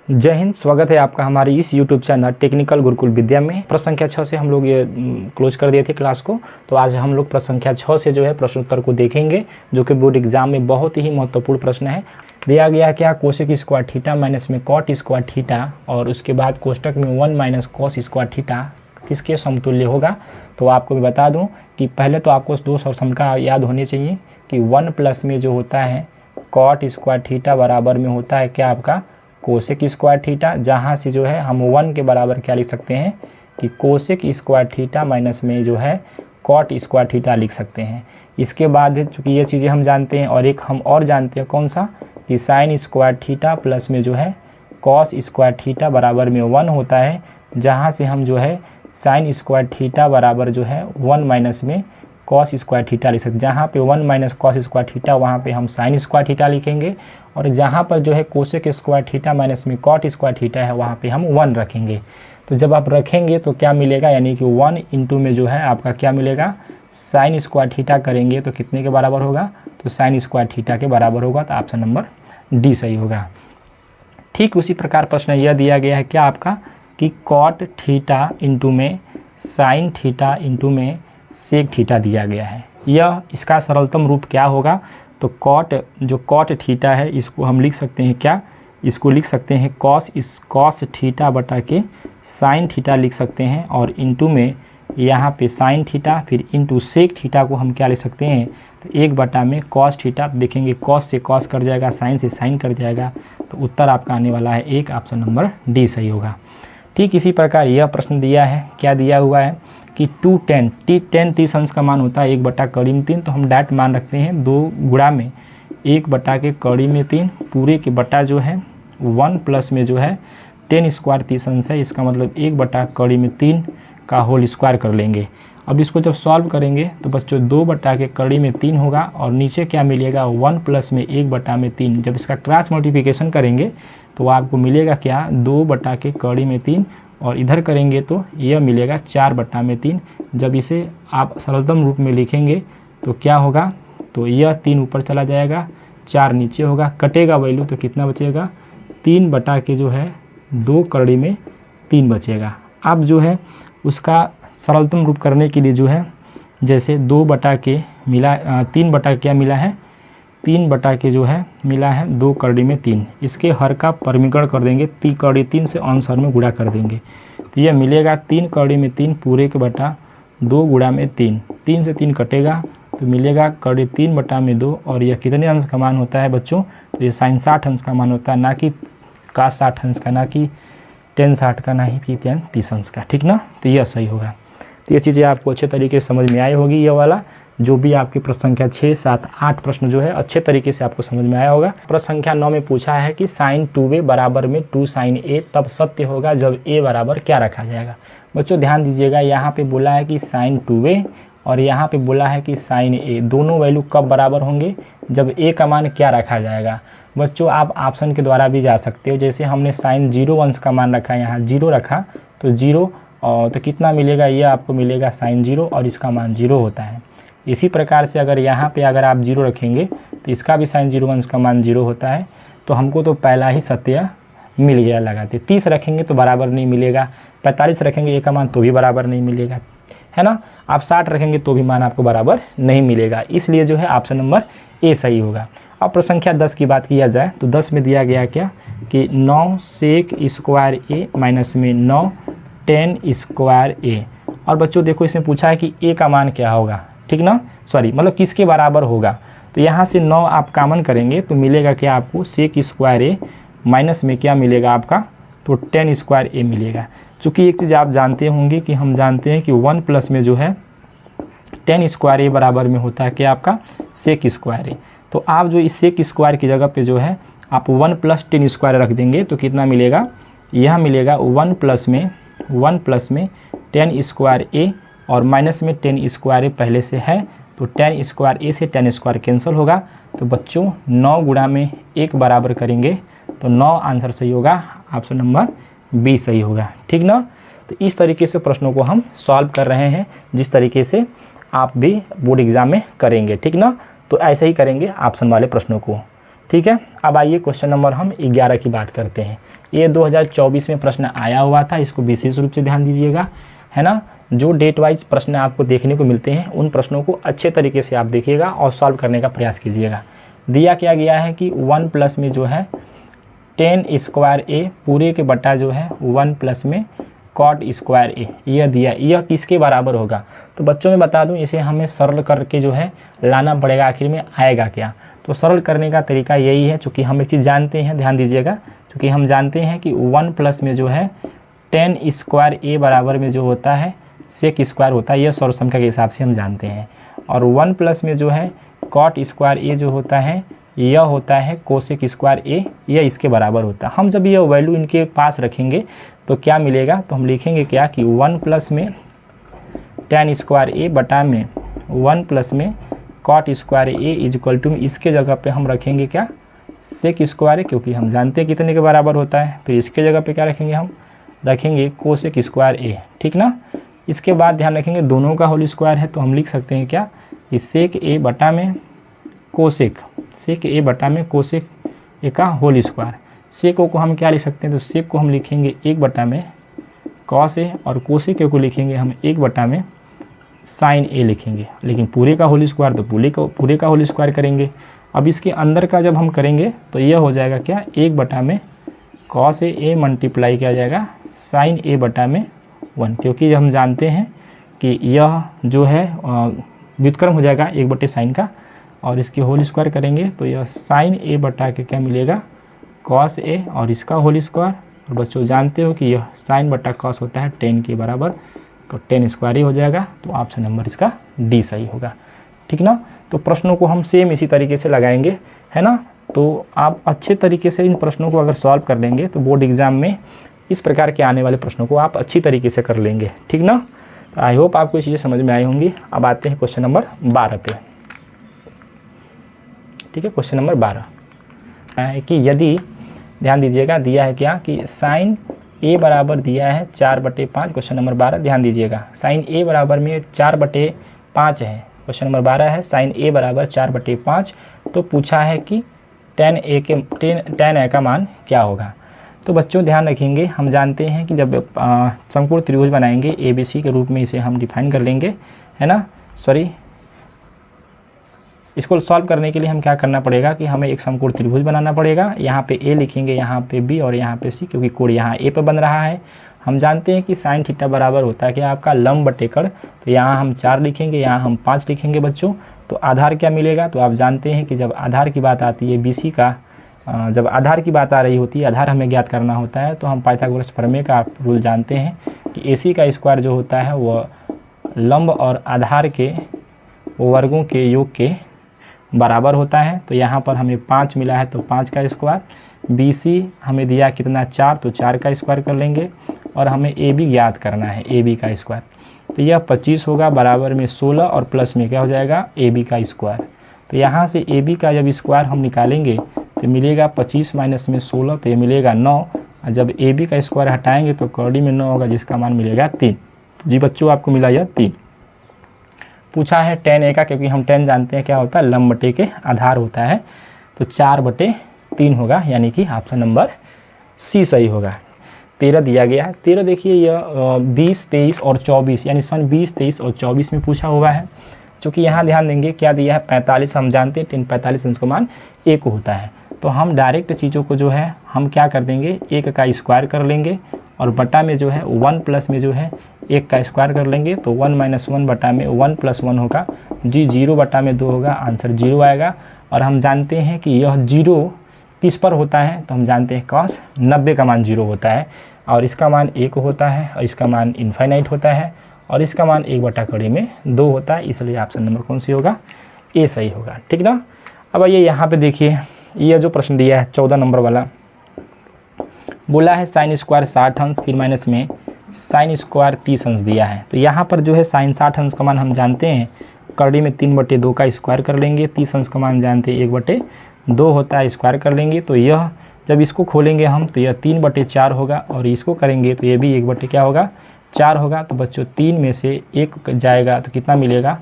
जय हिंद। स्वागत है आपका हमारे इस YouTube चैनल टेक्निकल गुरुकुल विद्या में। प्रश्न संख्या 6 से हम लोग ये क्लोज कर दिए थे क्लास को, तो आज हम लोग प्रश्न संख्या 6 से जो है प्रश्न उत्तर को देखेंगे, जो कि बोर्ड एग्जाम में बहुत ही महत्वपूर्ण प्रश्न है। दिया गया क्या, कोसेक स्क्वायर थीटा माइनस में कॉट स्क्वायर थीटा और उसके बाद कोष्टक में 1 माइनस कॉस स्क्वायर थीटा किसके समतुल्य होगा। तो आपको मैं बता दूँ कि पहले तो आपको दोष और समका याद होने चाहिए कि 1 प्लस में जो होता है कॉट स्क्वायर थीटा बराबर में होता है क्या, आपका कोसेक स्क्वायर थीटा, जहाँ से जो है हम 1 के बराबर क्या लिख सकते हैं कि कोसेक स्क्वायर थीटा माइनस में जो है कॉट स्क्वायर थीटा लिख सकते हैं। इसके बाद चूँकि ये चीज़ें हम जानते हैं और एक हम और जानते हैं कौन सा, कि साइन स्क्वायर थीटा प्लस में जो है कॉस स्क्वायर थीटा बराबर में 1 होता है, जहाँ से हम जो है साइन स्क्वायर थीटा बराबर जो है 1 माइनस में कॉस स्क्वायर थीटा लिख सकते हैं। जहाँ पे 1 माइनस कॉस स्क्वायर थीटा वहाँ पे हम साइन स्क्वायर थीटा लिखेंगे, और जहाँ पर जो है कोसेक स्क्वायर थीटा माइनस में कॉट स्क्वायर थीटा है वहाँ पे हम 1 रखेंगे। तो जब आप रखेंगे तो क्या मिलेगा, यानी कि 1 इंटू में जो है आपका क्या मिलेगा, साइन स्क्वायर थीटा करेंगे तो कितने के बराबर होगा, तो साइन स्क्वायर थीटा के बराबर होगा। तो ऑप्शन नंबर डी सही होगा। ठीक उसी प्रकार प्रश्न यह दिया गया है क्या आपका, कि कॉट थीटा इंटू में साइन थीटा इंटू में सेक थीटा दिया गया है। यह इसका सरलतम रूप क्या होगा, तो कॉट थीटा है इसको हम लिख सकते हैं क्या, इसको लिख सकते हैं कॉस थीटा बटा के साइन थीटा लिख सकते हैं, और इंटू में यहाँ पे साइन थीटा, फिर इंटू सेक थीटा को हम क्या लिख सकते हैं, तो 1 बटा में कॉस थीटा। देखेंगे कॉस से कॉस कट जाएगा, साइन से साइन कट जाएगा, तो उत्तर आपका आने वाला है 1, ऑप्शन नंबर डी सही होगा। ठीक इसी प्रकार यह प्रश्न दिया है, क्या दिया हुआ है कि 210 30 अंश का मान होता है 1 बटा कड़ी में 3, तो हम डायरेक्ट मान रखते हैं 2 गुणा में 1 बटा के कड़ी में 3 पूरे के बटा जो है 1 प्लस में जो है 10 स्क्वायर 30 अंश है, इसका मतलब 1 बटा कड़ी में 3 का होल स्क्वायर कर लेंगे। अब इसको जब सॉल्व करेंगे तो बच्चों 2 बटा के कड़ी में 3 होगा, और नीचे क्या मिलेगा 1 प्लस में 1 बटा में 3। जब इसका क्रॉस मल्टीप्लिकेशन करेंगे तो आपको मिलेगा क्या, 2 बटा के कड़ी में 3, और इधर करेंगे तो यह मिलेगा 4 बटा में 3। जब इसे आप सरलतम रूप में लिखेंगे तो क्या होगा, तो यह 3 ऊपर चला जाएगा, 4 नीचे होगा, कटेगा वैल्यू तो कितना बचेगा, 3 बटा के जो है 2 कड़ी में 3 बचेगा। अब जो है उसका सरलतम रूप करने के लिए जो है जैसे 2 बटा के मिला 3 बटा क्या मिला है, 3 बटा के जो है मिला है 2 कड़ी में 3, इसके हर का परिमीकरण कर देंगे, 3 कड़ी 3 से अंश हर में गुणा कर देंगे, तो यह मिलेगा 3 कड़ी में 3 पूरे के बटा 2 गुणा में 3, 3 से 3 कटेगा तो मिलेगा कड़ी 3 बटा में 2, और यह कितने अंश का मान होता है बच्चों, तो ये साइन 60 अंश का मान होता है, ना कि कास 60 अंश का, ना कि टेन 60 का, ना ही कि टेन 30 अंश का। ठीक ना, तो यह सही होगा। तो ये चीज़ें आपको अच्छे तरीके से समझ में आई होगी। ये वाला जो भी आपकी प्रश्न संख्या 6, 7, 8 प्रश्न जो है अच्छे तरीके से आपको समझ में आया होगा। प्रश्न संख्या 9 में पूछा है कि साइन 2a बराबर में 2 साइन a तब सत्य होगा जब a बराबर क्या रखा जाएगा। बच्चों ध्यान दीजिएगा, यहाँ पे बोला है कि साइन 2a और यहाँ पे बोला है कि साइन a, दोनों वैल्यू कब बराबर होंगे, जब a का मान क्या रखा जाएगा। बच्चों आप ऑप्शन के द्वारा भी जा सकते हो, जैसे हमने साइन 0 अंश का मान रखा, यहाँ 0 रखा तो 0, और तो कितना मिलेगा, ये आपको मिलेगा साइन 0 और इसका मान 0 होता है। इसी प्रकार से अगर यहाँ पे अगर आप 0 रखेंगे तो इसका भी साइन 0 अंश का मान 0 होता है, तो हमको तो पहला ही सत्य मिल गया लगाते। 30 रखेंगे तो बराबर नहीं मिलेगा, 45 रखेंगे a का मान तो भी बराबर नहीं मिलेगा, है ना। आप 60 रखेंगे तो भी मान आपको बराबर नहीं मिलेगा, इसलिए जो है ऑप्शन नंबर ए सही होगा। अब प्रश्न संख्या 10 की बात किया जाए तो 10 में दिया गया क्या, कि 9 सेक स्क्वायर ए माइनस में 9 10 स्क्वायर ए। और बच्चों देखो इसमें पूछा है कि a का मान क्या होगा, ठीक ना, सॉरी मतलब किसके बराबर होगा। तो यहाँ से 9 आप कॉमन करेंगे तो मिलेगा क्या आपको, सेक स्क्वायर ए माइनस में क्या मिलेगा आपका, तो 10 स्क्वायर ए मिलेगा। चूँकि एक चीज़ आप जानते होंगे कि हम जानते हैं कि 1 प्लस में जो है 10 स्क्वायर ए बराबर में होता है क्या आपका, सेक स्क्वायर ए। तो आप जो इस सेक स्क्वायर की जगह पे जो है आप 1 प्लस 10 स्क्वायर रख देंगे तो कितना मिलेगा, यह मिलेगा 1 प्लस में 10 स्क्वायर ए, और माइनस में 10 स्क्वायर ए पहले से है, तो 10 स्क्वायर ए से 10 स्क्वायर कैंसिल होगा। तो बच्चों 9 गुणा में 1 बराबर करेंगे तो 9 आंसर सही होगा, ऑप्शन नंबर बी सही होगा। ठीक ना, तो इस तरीके से प्रश्नों को हम सॉल्व कर रहे हैं, जिस तरीके से आप भी बोर्ड एग्जाम में करेंगे। ठीक ना, तो ऐसे ही करेंगे ऑप्शन वाले प्रश्नों को। ठीक है, अब आइए क्वेश्चन नंबर हम 11 की बात करते हैं। ये 2024 में प्रश्न आया हुआ था, इसको विशेष रूप से ध्यान दीजिएगा, है ना। जो डेट वाइज प्रश्न आपको देखने को मिलते हैं उन प्रश्नों को अच्छे तरीके से आप देखिएगा और सॉल्व करने का प्रयास कीजिएगा। दिया क्या गया है कि 1 प्लस में जो है 10 स्क्वायर ए पूरे के बटा जो है 1 प्लस में कॉट स्क्वायर ए, यह दिया, यह किसके बराबर होगा। तो बच्चों में बता दूं, इसे हमें सरल करके जो है लाना पड़ेगा, आखिर में आएगा क्या। तो सरल करने का तरीका यही है, चूँकि हम एक चीज़ जानते हैं, ध्यान दीजिएगा, चूँकि हम जानते हैं कि 1 प्लस में जो है 10 स्क्वायर ए बराबर में जो होता है सेक स्क्वायर होता है, यह सर्वसंख्या के हिसाब से हम जानते हैं। और 1 प्लस में जो है कॉट स्क्वायर ए जो होता है यह होता है कोसेक स्क्वायर ए, यह इसके बराबर होता है। हम जब यह वैल्यू इनके पास रखेंगे तो क्या मिलेगा, तो हम लिखेंगे क्या कि 1 प्लस में 10 स्क्वायर ए बटा में 1 प्लस में cot square A is equal to, इसके जगह पे हम रखेंगे क्या सेक स्क्वायर ए, क्योंकि हम जानते हैं कितने के बराबर होता है। फिर इसके जगह पे क्या रखेंगे, हम रखेंगे कोसेक स्क्वायर ए, ठीक ना। इसके बाद ध्यान रखेंगे दोनों का होल स्क्वायर है, तो हम लिख सकते हैं क्या कि सेक ए बटा में कोसेक, सेक ए बटा में कोसेक ए का होल स्क्वायर। सेक को हम क्या लिख सकते हैं, तो सेक को हम लिखेंगे 1 बटा में कॉस ए, और कोसेक को लिखेंगे हम 1 बटा में साइन ए लिखेंगे। लेकिन पूरे का होल स्क्वायर तो पूरे का होल स्क्वायर करेंगे। अब इसके अंदर का जब हम करेंगे तो यह हो जाएगा क्या 1 बटा में कॉस ए मल्टीप्लाई किया जाएगा साइन ए बटा में 1, क्योंकि हम जानते हैं कि यह जो है व्युत्क्रम हो जाएगा 1 बटे साइन का, और इसके होल स्क्वायर करेंगे तो यह साइन ए बटा के क्या मिलेगा कॉस ए, और इसका होल स्क्वायर। और बच्चों जानते हो कि यह साइन बटा कॉस होता है 10 के बराबर, तो 10 स्क्वायर ही हो जाएगा। तो ऑप्शन नंबर इसका डी सही होगा, ठीक ना। तो प्रश्नों को हम सेम इसी तरीके से लगाएंगे, है ना। तो आप अच्छे तरीके से इन प्रश्नों को अगर सॉल्व कर लेंगे तो बोर्ड एग्जाम में इस प्रकार के आने वाले प्रश्नों को आप अच्छी तरीके से कर लेंगे, ठीक ना। तो आई होप आपको ये चीज़ें समझ में आई होंगी। अब आते हैं क्वेश्चन नंबर 12 पे, ठीक है। क्वेश्चन नंबर 12 है कि यदि, ध्यान दीजिएगा, दिया है क्या कि साइन ए बराबर दिया है 4/5। क्वेश्चन नंबर 12 ध्यान दीजिएगा, साइन ए बराबर में 4/5 है। क्वेश्चन नंबर 12 है साइन ए बराबर 4/5। तो पूछा है कि tan ए का मान क्या होगा। तो बच्चों ध्यान रखेंगे, हम जानते हैं कि जब समकोण त्रिभुज बनाएंगे ABC के रूप में इसे हम डिफाइन कर लेंगे, है ना। सॉरी, इसको सॉल्व करने के लिए हम क्या करना पड़ेगा कि हमें एक समकोण त्रिभुज बनाना पड़ेगा। यहाँ पे A लिखेंगे, यहाँ पे B और यहाँ पे C, क्योंकि कोण यहाँ A पे बन रहा है। हम जानते हैं कि साइन थीटा बराबर होता है कि आपका लंब बटे कर्ण, तो यहाँ हम 4 लिखेंगे, यहाँ हम 5 लिखेंगे बच्चों। तो आधार क्या मिलेगा, तो आप जानते हैं कि जब आधार की बात आती है BC का, जब आधार की बात आ रही होती है, आधार हमें ज्ञात करना होता है, तो हम पाइथागोरस प्रमेय का रूल जानते हैं कि AC का स्क्वायर जो होता है वह लंब और आधार के वर्गों के योग के बराबर होता है। तो यहाँ पर हमें 5 मिला है तो 5 का स्क्वायर, BC हमें दिया कितना 4, तो 4 का स्क्वायर कर लेंगे, और हमें AB ज्ञात करना है, AB का स्क्वायर। तो यह 25 होगा बराबर में 16, और प्लस में क्या हो जाएगा AB का स्क्वायर। तो यहाँ से AB का जब स्क्वायर हम निकालेंगे तो मिलेगा 25 माइनस में 16, तो ये मिलेगा 9। और जब AB का स्क्वायर हटाएंगे तो कौड़ी में 9 होगा, जिसका मान मिलेगा 3। तो जी बच्चों आपको मिला यह 3। पूछा है tan ए का, क्योंकि हम tan जानते हैं क्या होता है, लंब बटे के आधार होता है, तो 4/3 होगा, यानी कि ऑप्शन नंबर C सही होगा। 13 दिया गया है। 13 देखिए यह 20, 23 और 24, यानी सन 20, 23 और 24 में पूछा हुआ है। चूँकि यहाँ ध्यान देंगे क्या दिया है 45, हम जानते हैं 1045 अंश का मान 1 होता है। तो हम डायरेक्ट चीज़ों को जो है हम क्या कर देंगे, 1 का स्क्वायर कर लेंगे, और बटा में जो है 1 प्लस में जो है 1 का स्क्वायर कर लेंगे, तो 1 - 1 बटा में 1 + 1 होगा जी, 0 बटा में 2 होगा, आंसर 0 आएगा। और हम जानते हैं कि यह 0 किस पर होता है, तो हम जानते हैं cos 90 का मान 0 होता है, और इसका मान 1 होता है, और इसका मान इनफाइनाइट होता है, और इसका मान 1/2 में 2 होता है। इसलिए ऑप्शन नंबर कौन सी होगा, A सही होगा, ठीक ना। अब आइए यहाँ पे देखिए, यह जो प्रश्न दिया है 14 नंबर वाला, बोला है साइन स्क्वायर 60 अंश, फिर माइनस में साइन स्क्वायर 30 अंश दिया है। तो यहाँ पर जो है साइन 60 अंश का मान हम जानते हैं, कड़ी में 3/2 का स्क्वायर कर लेंगे, 30 अंश का मान जानते हैं 1/2 होता है, स्क्वायर कर लेंगे। तो यह जब इसको खोलेंगे हम तो यह 3/4 होगा, और इसको करेंगे तो ये भी 1 क्या होगा 4 होगा। तो बच्चों 3 में से 1 जाएगा तो कितना मिलेगा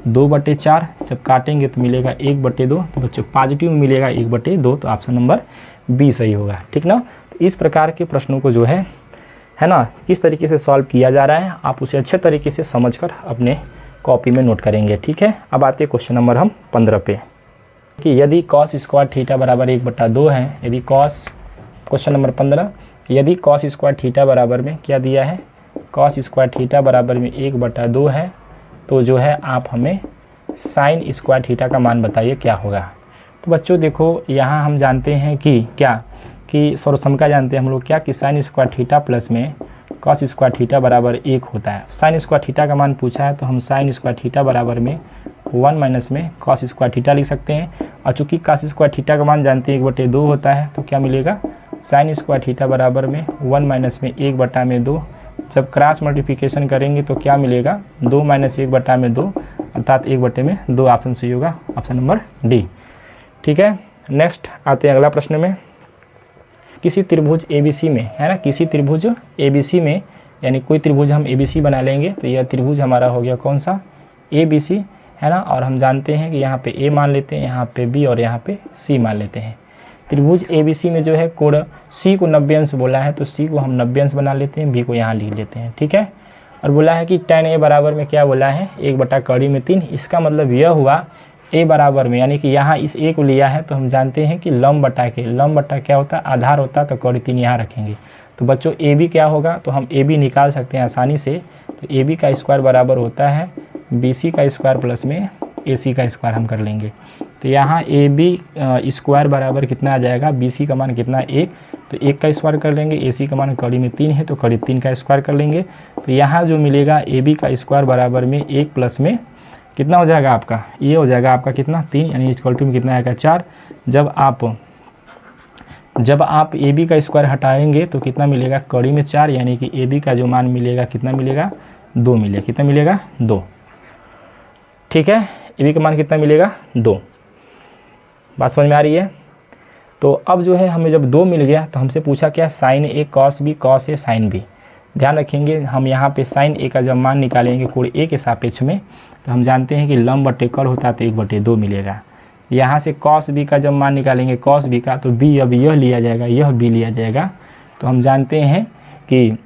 2/4, जब काटेंगे तो मिलेगा 1/2, तो बच्चों पॉजिटिव में मिलेगा 1/2, तो ऑप्शन नंबर B सही होगा, ठीक ना। तो इस प्रकार के प्रश्नों को जो है ना, किस तरीके से सॉल्व किया जा रहा है आप उसे अच्छे तरीके से समझकर अपने कॉपी में नोट करेंगे। ठीक है, अब आते हैं क्वेश्चन नंबर हम 15 पे कि यदि cos स्क्वायर थीटा बराबर 1/2 है, यदि क्वेश्चन नंबर 15, यदि cos स्क्वायर थीटा बराबर में क्या दिया है, cos स्क्वायर थीटा बराबर में 1/2 है, तो जो है आप हमें साइन स्क्वायर थीटा का मान बताइए क्या होगा। तो बच्चों देखो, यहाँ हम जानते हैं कि क्या कि सर्वसम्मका जानते हैं हम लोग क्या कि साइन स्क्वायर थीटा प्लस में cos स्क्वायर थीटा बराबर 1 होता है। साइन स्क्वायर थीटा का मान पूछा है तो हम साइन स्क्वायर थीटा बराबर में 1 माइनस में cos स्क्वायर थीटा लिख सकते हैं। और चूँकि cos स्क्वायर थीटा का मान जानते हैं 1/2 होता है, तो क्या मिलेगा, साइन स्क्वायर थीटा बराबर में 1 माइनस में 1/2। जब क्रॉस मल्टीप्लिकेशन करेंगे तो क्या मिलेगा, 2 माइनस 1/2 अर्थात 1/2। ऑप्शन सही होगा, ऑप्शन नंबर डी। ठीक है, नेक्स्ट आते हैं अगला प्रश्न में। किसी त्रिभुज ABC में, है ना, किसी त्रिभुज ABC में, यानी कोई त्रिभुज हम ABC बना लेंगे, तो यह त्रिभुज हमारा हो गया कौन सा, ABC, है ना। और हम जानते हैं कि यहाँ पे A मान लेते हैं, यहाँ पे B और यहाँ पे C मान लेते हैं। त्रिभुज ABC में जो है कोण C को 90 अंश बोला है, तो C को हम 90 अंश बना लेते हैं, B को यहाँ लिख लेते हैं। ठीक है, और बोला है कि tan A बराबर में क्या बोला है, 1/3। इसका मतलब यह हुआ A बराबर में, यानी कि यहाँ इस A को लिया है तो हम जानते हैं कि लंब बटा क्या होता है, आधार होता है, तो कड़ी 3 यहाँ रखेंगे। तो बच्चों AB क्या होगा, तो हम AB निकाल सकते हैं आसानी से। तो AB का स्क्वायर बराबर होता है BC का स्क्वायर प्लस में AC का स्क्वायर हम कर लेंगे। तो यहाँ AB स्क्वायर बराबर कितना आ जाएगा, BC का मान कितना 1, तो 1 का स्क्वायर कर लेंगे, AC का मान कड़ी में 3 है तो कड़ी 3 का स्क्वायर कर लेंगे। तो यहाँ जो मिलेगा AB का स्क्वायर बराबर में 1 प्लस में कितना हो जाएगा आपका, ये हो जाएगा आपका कितना 3, यानी इक्वल टू में कितना आएगा 4। जब आप AB का स्क्वायर हटाएंगे तो कितना मिलेगा, कड़ी में 4, यानी कि AB का जो मान मिलेगा कितना मिलेगा, 2 मिलेगा। कितना मिलेगा, 2। ठीक है, AB का मान कितना मिलेगा, 2। बात समझ में आ रही है। तो अब जो है हमें जब 2 मिल गया तो हमसे पूछा क्या, sine A cos B cos A sine B। ध्यान रखेंगे, हम यहाँ पे साइन A का जब मान निकालेंगे कोण A के सापेक्ष में, तो हम जानते हैं कि लंब बटे कर्ण होता है, तो 1/2 मिलेगा। यहाँ से cos B का जब मान निकालेंगे cos B का, तो B अब यह लिया जाएगा, यह B लिया जाएगा। तो हम जानते हैं कि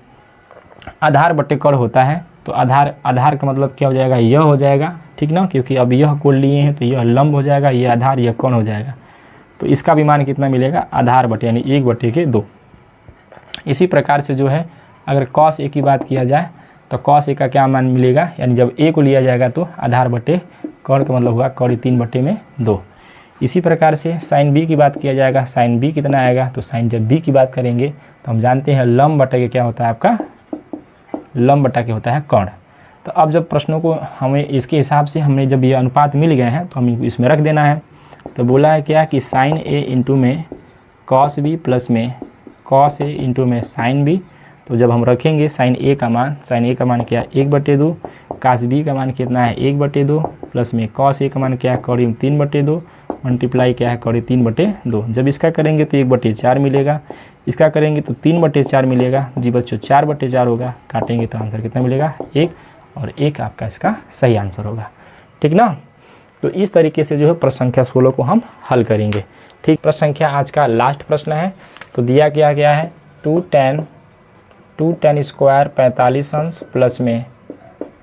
आधार बटे कर्ण होता है, तो आधार का मतलब क्या हो जाएगा, यह हो जाएगा। ठीक ना, क्योंकि अब यह कोण लिए हैं तो यह लंब हो जाएगा, यह आधार, यह कर्ण हो जाएगा। तो इसका भी मान कितना मिलेगा, आधार बटे यानी 1/2। इसी प्रकार से जो है अगर cos A की बात किया जाए तो cos A का क्या मान मिलेगा, यानी जब A को लिया जाएगा तो आधार बटे कर्ण का मतलब हुआ कड़ी 3/2। इसी प्रकार से साइन B की बात किया जाएगा, साइन B कितना आएगा, तो साइन जब B की बात करेंगे तो हम जानते हैं लंब बटे के क्या होता है आपका, लंब बटा के होता है कर्ण। तो अब जब प्रश्नों को हमें इसके हिसाब से हमने जब ये अनुपात मिल गए हैं तो हमें इसमें रख देना है। तो बोला है क्या कि साइन A इंटू में cos B प्लस में cos A इंटू में साइन B। तो जब हम रखेंगे साइन A का मान क्या है, 1/2, cos B का मान कितना है 1/2, प्लस में cos A का मान क्या है, कड़ी 3/2, मल्टीप्लाई क्या है, कड़ी 3/2। जब इसका करेंगे तो 1/4 मिलेगा, इसका करेंगे तो 3/4 मिलेगा। जी बच्चों 4/4 होगा, काटेंगे तो आंसर कितना मिलेगा, 1, और 1 आपका इसका सही आंसर होगा। ठीक ना। तो इस तरीके से जो है प्रश्न संख्या 16 को हम हल करेंगे। ठीक, प्रश्न संख्या आज का लास्ट प्रश्न है। तो दिया क्या है, 2 tan स्क्वायर 45 अंश प्लस में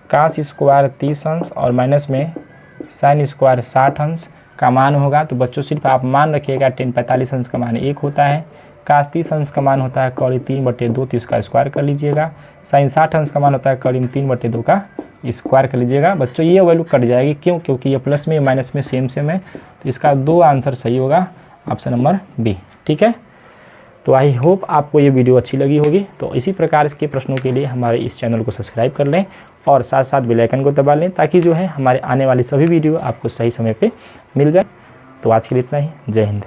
cos स्क्वायर 30 अंश और माइनस में sin स्क्वायर 60 अंश का मान होगा। तो बच्चों सिर्फ आप मान रखिएगा, tan 45 अंश का मान 1 होता है, cos 30 अंश का मान होता है कड़ी 3/2, तो इसका स्क्वायर कर लीजिएगा। sin 60 अंश का मान होता है कड़ी 3/2 का स्क्वायर कर लीजिएगा। बच्चों ये वैल्यू कट जाएगी, क्यों, क्योंकि ये प्लस में माइनस में सेम है, तो इसका 2 आंसर सही होगा, ऑप्शन नंबर बी। ठीक है, तो आई होप आपको ये वीडियो अच्छी लगी होगी। तो इसी प्रकार के प्रश्नों के लिए हमारे इस चैनल को सब्सक्राइब कर लें और साथ साथ बेल आइकन को दबा लें, ताकि जो है हमारे आने वाली सभी वीडियो आपको सही समय पे मिल जाए। तो आज के लिए इतना ही, जय हिंद।